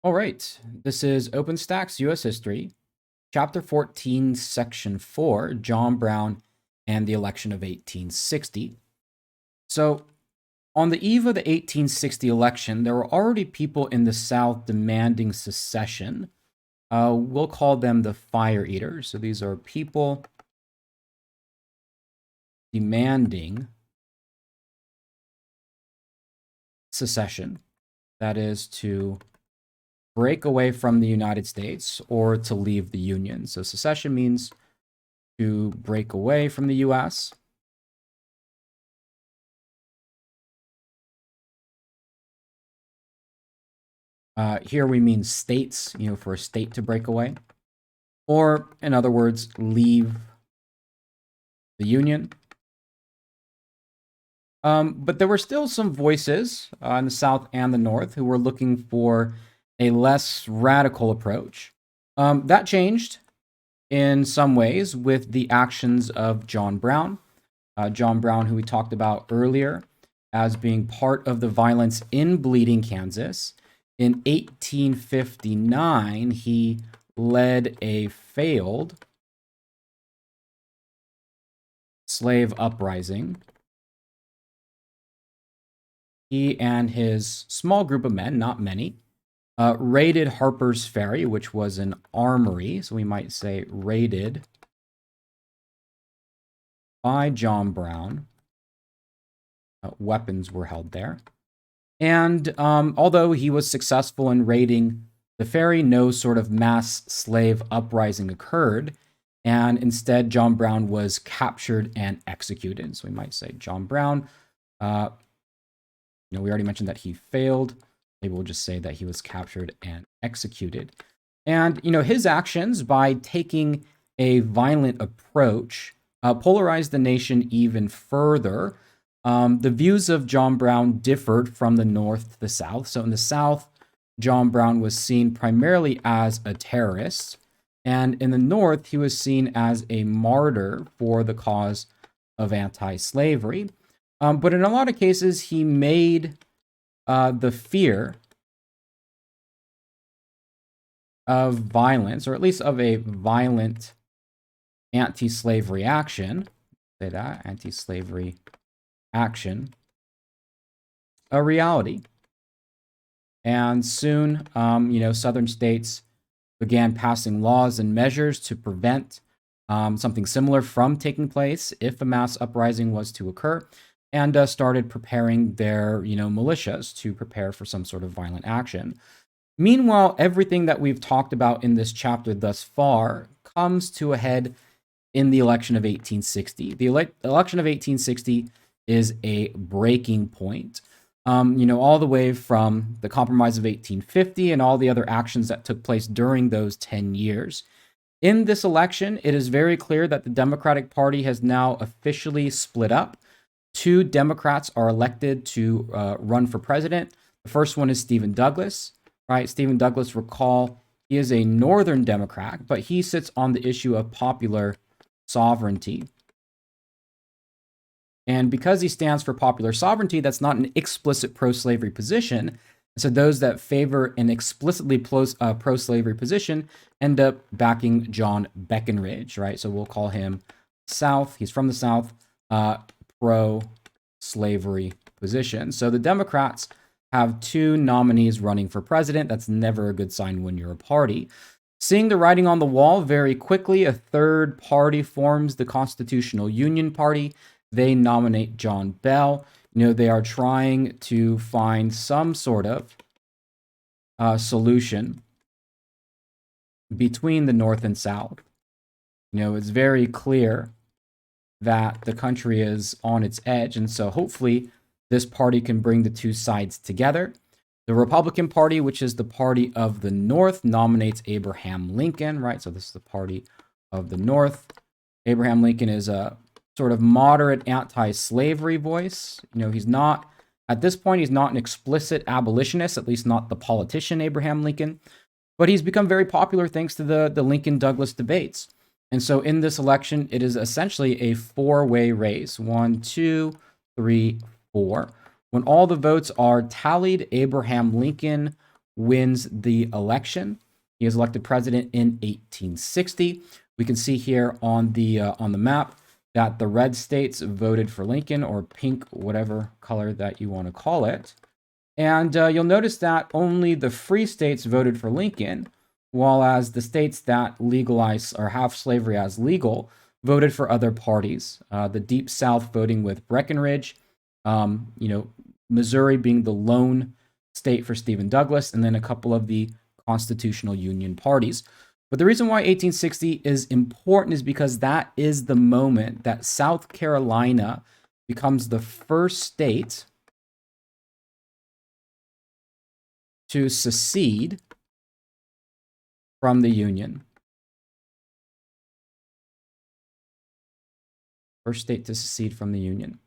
All right, this is Openstax U.S. History, Chapter 14, Section 4, John Brown and the Election of 1860. So, on the eve of the 1860 election, there were already people in the South demanding secession. We'll call them the Fire Eaters. So, these are people demanding secession. That is to break away from the United States or to leave the Union. So, secession means to break away from the U.S. Here we mean states, for a state to break away. Or, in other words, leave the Union. But there were still some voices in the South and the North who were looking for a less radical approach. That changed in some ways with the actions of John Brown. John Brown, who we talked about earlier as being part of the violence in Bleeding, Kansas. In 1859, he led a failed slave uprising. He and his small group of men, not many, raided Harper's Ferry, which was an armory. So we might say raided by John Brown. Weapons were held there. And although he was successful in raiding the ferry, no sort of mass slave uprising occurred. And instead, John Brown was captured and executed. So we might say John Brown, we already mentioned that he failed. Maybe we'll just say that he was captured and executed. And, his actions by taking a violent approach polarized the nation even further. The views of John Brown differed from the North to the South. So in the South, John Brown was seen primarily as a terrorist. And in the North, he was seen as a martyr for the cause of anti-slavery. But in a lot of cases, he made the fear of violence, or at least of a violent anti-slavery action, say that, anti-slavery action, a reality. And soon, southern states began passing laws and measures to prevent something similar from taking place if a mass uprising was to occur, and started preparing their, militias to prepare for some sort of violent action. Meanwhile, everything that we've talked about in this chapter thus far comes to a head in the election of 1860. The election of 1860 is a breaking point. All the way from the Compromise of 1850 and all the other actions that took place during those 10 years. In this election, it is very clear that the Democratic Party has now officially split up. 2 Democrats are elected to run for president. The first one is Stephen Douglas, right? Stephen Douglas, recall, he is a Northern Democrat, but he sits on the issue of popular sovereignty. And because he stands for popular sovereignty, that's not an explicit pro-slavery position. So those that favor an explicitly pro-slavery position end up backing John Breckinridge, right? So we'll call him South. He's from the South, pro-slavery position. So the Democrats have 2 nominees running for president. That's never a good sign when you're a party. Seeing the writing on the wall, very quickly, a third party forms, the Constitutional Union Party. They nominate John Bell. They are trying to find some sort of solution between the North and South. It's very clear that the country is on its edge, and so hopefully this party can bring the 2 sides together. The Republican Party, which is the party of the North, nominates Abraham Lincoln, right? So this is the party of the North. Abraham Lincoln is a sort of moderate anti-slavery voice. He's not, at this point, he's not an explicit abolitionist, at least not the politician Abraham Lincoln, but he's become very popular thanks to the Lincoln-Douglas debates. And so in this election, it is essentially a 4-way race. 1, 2, 3, 4. When all the votes are tallied, Abraham Lincoln wins the election. He is elected president in 1860. We can see here on the map that the red states voted for Lincoln, or pink, whatever color that you want to call it. And you'll notice that only the free states voted for Lincoln, while as the states that legalize or have slavery as legal voted for other parties. The Deep South voting with Breckinridge, Missouri being the lone state for Stephen Douglas, and then a couple of the constitutional union parties. But the reason why 1860 is important is because that is the moment that South Carolina becomes the first state to secede from the Union. First state to secede from the Union.